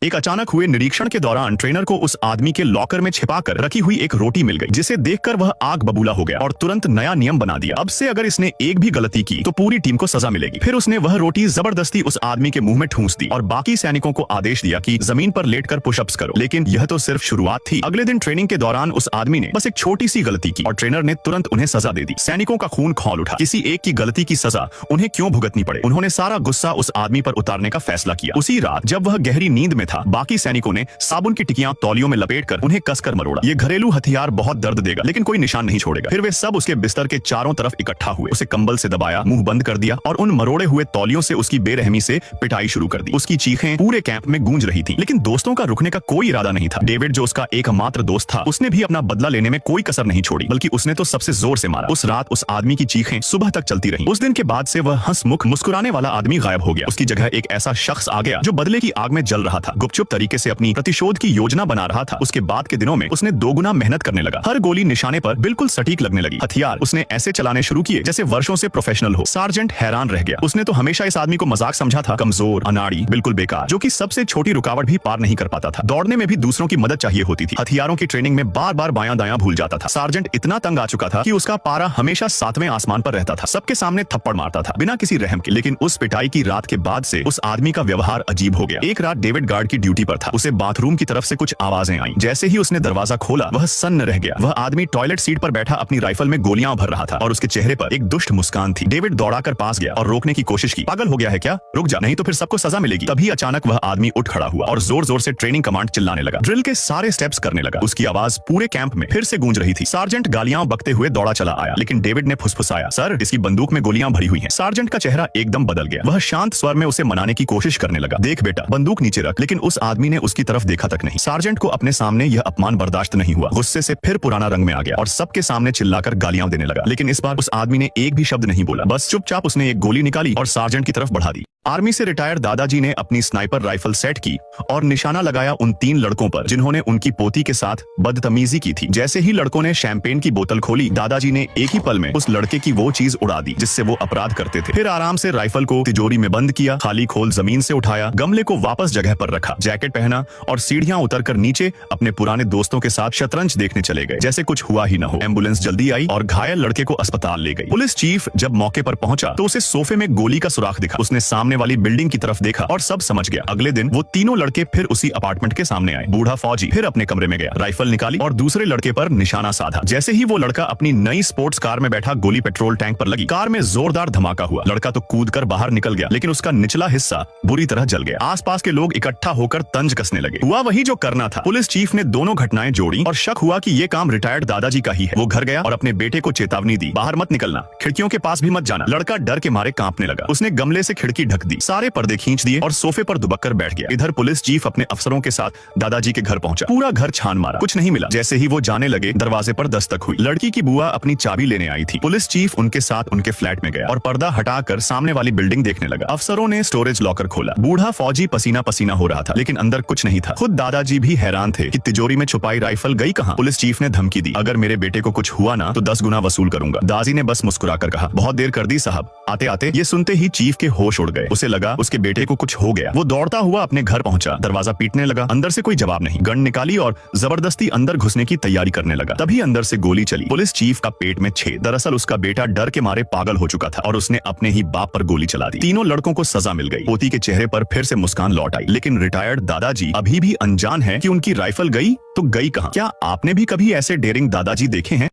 एक अचानक हुए निरीक्षण के दौरान ट्रेनर को उस आदमी के लॉकर में छिपाकर रखी हुई एक रोटी मिल गई, जिसे देखकर वह आग बबूला हो गया और तुरंत नया नियम बना दिया। अब से अगर इसने एक भी गलती की तो पूरी टीम को सजा मिलेगी। फिर उसने वह रोटी जबरदस्ती उस आदमी के मुंह में ठूंस दी और बाकी सैनिकों को आदेश दिया कि जमीन पर लेटकर पुशअप्स करो। लेकिन यह तो सिर्फ शुरुआत थी। अगले दिन ट्रेनिंग के दौरान उस आदमी ने बस एक छोटी सी गलती की और ट्रेनर ने तुरंत उन्हें सजा दे दी। सैनिकों का खून खौल उठा। किसी एक की गलती की सजा उन्हें क्यों भुगतनी पड़े? उन्होंने सारा गुस्सा उस आदमी पर उतारने का फैसला किया। उसी रात जब वह गहरी नींद में था, बाकी सैनिकों ने साबुन की टिकियां तौलियों में लपेटकर उन्हें कसकर मरोड़ा। ये घरेलू हथियार बहुत दर्द देगा, लेकिन कोई निशान नहीं छोड़ेगा। फिर वे सब उसके बिस्तर के चारों तरफ इकट्ठा हुए, उसे कंबल से दबाया, मुंह बंद कर दिया और उन मरोड़े हुए तौलियों से उसकी बेरहमी से पिटाई शुरू कर दी। उसकी चीखें पूरे कैंप में गूंज रही थी, लेकिन दोस्तों का रुकने का कोई इरादा नहीं था। डेविड, जो उसका एकमात्र दोस्त था, उसने भी अपना बदला लेने में कोई कसर नहीं छोड़ी, बल्कि उसने तो सबसे जोर से मारा। उस रात उस आदमी की चीखें सुबह तक चलती रहीं। उस दिन के बाद से वह हंसमुख मुस्कुराने वाला आदमी गायब हो गया। उसकी जगह एक ऐसा शख्स आ गया जो बदले की आग में जल रहा था, गुपचुप तरीके से अपनी प्रतिशोध की योजना बना रहा था। उसके बाद के दिनों में उसने दोगुना मेहनत करने लगा। हर गोली निशाने पर बिल्कुल सटीक लगने लगी। हथियार उसने ऐसे चलाने शुरू किए जैसे वर्षों से प्रोफेशनल हो। सार्जेंट हैरान रह गया। उसने तो हमेशा इस आदमी को मजाक समझा था, कमजोर, अनाड़ी, बिल्कुल बेकार, जो कि सबसे छोटी रुकावट भी पार नहीं कर पाता था। दौड़ने में भी दूसरों की मदद चाहिए होती थी। हथियारों की ट्रेनिंग में बार बार बायां दायां भूल जाता था। सार्जेंट इतना तंग आ चुका था कि उसका पारा हमेशा 7वें आसमान पर रहता था। सबके सामने थप्पड़ मारता था बिना किसी रहम के। लेकिन उस पिटाई की रात के बाद से उस आदमी का व्यवहार अजीब हो गया। एक रात डेविड गार्ड की ड्यूटी पर था। उसे बाथरूम की तरफ से कुछ आवाजें आई। जैसे ही उसने दरवाजा खोला, वह सन्न रह गया। वह आदमी टॉयलेट सीट पर बैठा अपनी राइफल में गोलियां भर रहा था और उसके चेहरे पर एक दुष्ट मुस्कान थी। डेविड दौड़ाकर पास गया और रोकने की कोशिश की। पागल हो गया है क्या? रुक जा, नहीं तो फिर सबको सजा मिलेगी। तभी अचानक वह आदमी उठ खड़ा हुआ और जोर जोर से ट्रेनिंग कमांड चिल्लाने लगा। ड्रिल के सारे स्टेप्स करने लगा। उसकी आवाज पूरे कैंप में फिर से गूंज रही थी। सार्जेंट गालियां बकते हुए दौड़ा चला आया, लेकिन डेविड ने फुसफुसाया, सर, इसकी बंदूक में गोलियां भरी हुई हैं। सार्जेंट का चेहरा एकदम बदल गया। वह शांत स्वर में उसे मनाने की कोशिश करने लगा, देख बेटा, बंदूक नीचे रख। लेकिन उस आदमी ने उसकी तरफ देखा तक नहीं। सार्जेंट को अपने सामने यह अपमान बर्दाश्त नहीं हुआ। गुस्से से फिर पुराना रंग में आ गया और सबके सामने चिल्लाकर गालियां देने लगा। लेकिन इस बार उस आदमी ने एक भी शब्द नहीं बोला। बस चुपचाप उसने एक गोली निकाली और सार्जेंट की तरफ बढ़ा दी। आर्मी से रिटायर्ड दादाजी ने अपनी स्नाइपर राइफल सेट की और निशाना लगाया उन 3 लड़कों पर जिन्होंने उनकी पोती के साथ बदतमीजी की थी। जैसे ही लड़कों ने शैंपेन की बोतल खोली, दादाजी ने एक ही पल में उस लड़के की वो चीज उड़ा दी जिससे वो अपराध करते थे। फिर आराम से राइफल को तिजोरी में बंद किया, खाली खोल जमीन से उठाया, गमले को वापस जगह पर रखा, जैकेट पहना और सीढ़ियां उतरकर नीचे अपने पुराने दोस्तों के साथ शतरंज देखने चले गए, जैसे कुछ हुआ ही न हो। एम्बुलेंस जल्दी आई और घायल लड़के को अस्पताल ले गई। पुलिस चीफ जब मौके पर पहुंचा तो उसे सोफे में गोली का सुराख दिखा। उसने सामने वाली बिल्डिंग की तरफ देखा और सब समझ गया। अगले दिन वो तीनों लड़के फिर उसी अपार्टमेंट के सामने आए। बूढ़ा फौजी फिर अपने कमरे में गया, राइफल निकाली और दूसरे लड़के पर निशाना साधा। जैसे ही वो लड़का अपनी नई स्पोर्ट्स कार में बैठा, गोली पेट्रोल टैंक पर लगी। कार में जोरदार धमाका हुआ। लड़का तो कूदकर बाहर निकल गया, लेकिन उसका निचला हिस्सा बुरी तरह जल गया। आसपास के लोग इकट्ठा होकर तंज कसने लगे। हुआ वही जो करना था। पुलिस चीफ ने दोनों घटनाएं जोड़ी और शक हुआ कि ये काम रिटायर्ड दादाजी का ही है। वो घर गया और अपने बेटे को चेतावनी दी, बाहर मत निकलना, खिड़कियों के पास भी मत जाना। लड़का डर के मारे कांपने लगा। उसने गमले से खिड़की ढक दी, सारे पर्दे खींच दिए और सोफे पर दुबक कर बैठ गया। इधर पुलिस चीफ अपने अफसरों के साथ दादाजी के घर पहुंचा। पूरा घर छान मारा, कुछ नहीं मिला। जैसे ही वो जाने लगे, दरवाजे पर दस्तक हुई। लड़की की बुआ अपनी चाबी लेने आई थी। पुलिस चीफ उनके साथ उनके फ्लैट में गया और पर्दा हटाकर सामने वाली बिल्डिंग देखने लगा। अफसरों ने स्टोरेज लॉकर खोला। बूढ़ा फौजी पसीना पसीना हो रहा था, लेकिन अंदर कुछ नहीं था। खुद दादाजी भी हैरान थे कि तिजोरी में छुपाई राइफल गई कहां। पुलिस चीफ ने धमकी दी, अगर मेरे बेटे को कुछ हुआ ना तो 10 गुना वसूल करूंगा। दादाजी ने बस मुस्कुराकर कहा, बहुत देर कर दी साहब। आते आते ये सुनते ही चीफ के होश उड़ गए। उसे लगा उसके बेटे को कुछ हो गया। वो दौड़ता हुआ अपने घर पहुंचा, दरवाजा पीटने लगा। अंदर से कोई जवाब नहीं। गन निकाली और जबरदस्ती अंदर घुसने की तैयारी करने लगा। तभी अंदर से गोली चली। पुलिस चीफ का पेट में छेद। दरअसल उसका बेटा डर के मारे पागल हो चुका था और उसने अपने ही बाप पर गोली चला दी। तीनों लड़कों को सजा मिल गई। पोती के चेहरे पर फिर से मुस्कान लौट आई। लेकिन रिटायर्ड दादाजी अभी भी अनजान है कि उनकी राइफल गई तो गई कहां। क्या आपने भी कभी ऐसे डेयरिंग दादाजी देखे हैं?